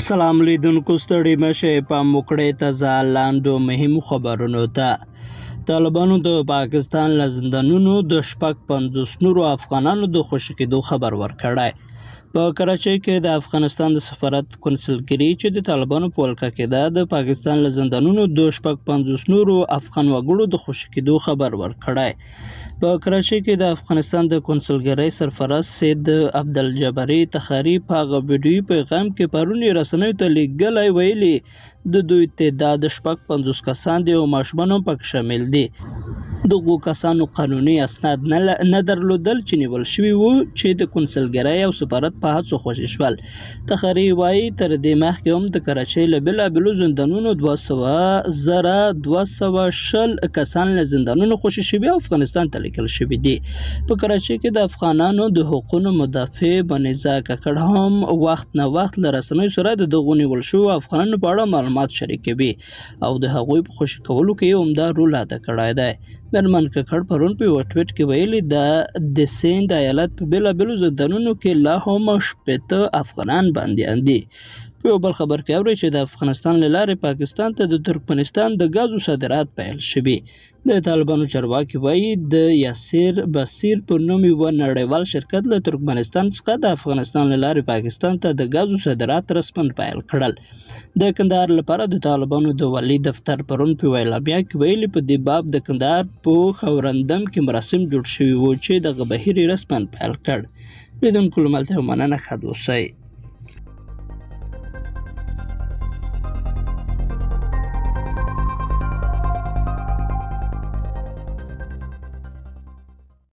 سلام لیدونکو ستړي مشئ پام وکړئ تازه لاندو مهمو خبرونو ته. طالبانو د پاکستان له زندانونو د 50 نورو افغانانو د خوشي کېدو خبر ورکړی. په کراچۍ کې د افغانستان د سفارت کونسلګري چې د طالبانو په ولکه کې ده د پاکستان له زندانونو د 50 نورو افغان وګړو د خوشي کېدو خبر ورکړی. په کراچۍ کې د افغانستان د کونسلګرۍ سرپرست سید عبدالجباري تخاري په هغه ویډیویي پیغام کې پرون رسنیو ته لیږلی ویلي د دوی تعداد 50 کسان دي او ماشومان هم پکې شامل دي. دغو کسانو قانوني اسناد نه درلودل چې نیول شوي وو چې د کونسلګرۍ او سفارت په هڅو خوشي شول. تخاري وایي تر دې مخکې هم د کراچۍ له بېلابېلو زندانونو 220 کسان له زندانونو خوشي شوي او افغانستان ته لیږل شوي دي. په کراچۍ کې د افغانانو د حقوقو مدافع بنیزه ککړ هم وخت نه وخت له رسنیو سره د دغو نیول شوو افغانانو په اړه معلومات شریکوي او د هغوی په خوشي کولو کې یې عمده رول ادا کړی دی. میرمن ککړ پرون په یوه ټویټ کې ویلي د سیند ایالت په بېلابېلو زندانونو کې لا هم 80 افغانان بندیان دي. په یو بل خبر کې اورئ چې د افغانستان له لارې پاکستان ته د ترکمنستان د ګازو صادرات پیل شوي. د طالبانو چارواکي وایي د یاسر بصیر په نوم یوه نړیوال شرکت له ترکمنستان څخه د افغانستان له لارې پاکستان ته د ګازو صادرات رسماً پیل کړل. د کندهار لپاره د طالبانو د والي دفتر پرون په یوه اعلامیه کې ویلي په دې باب د کندهار په خورندم کې مراسم جوړ شوي وو چې دغه بهیر یې رسماً پیل کړ. لیدونکو له ملتیا مننه، ښه اوسئ.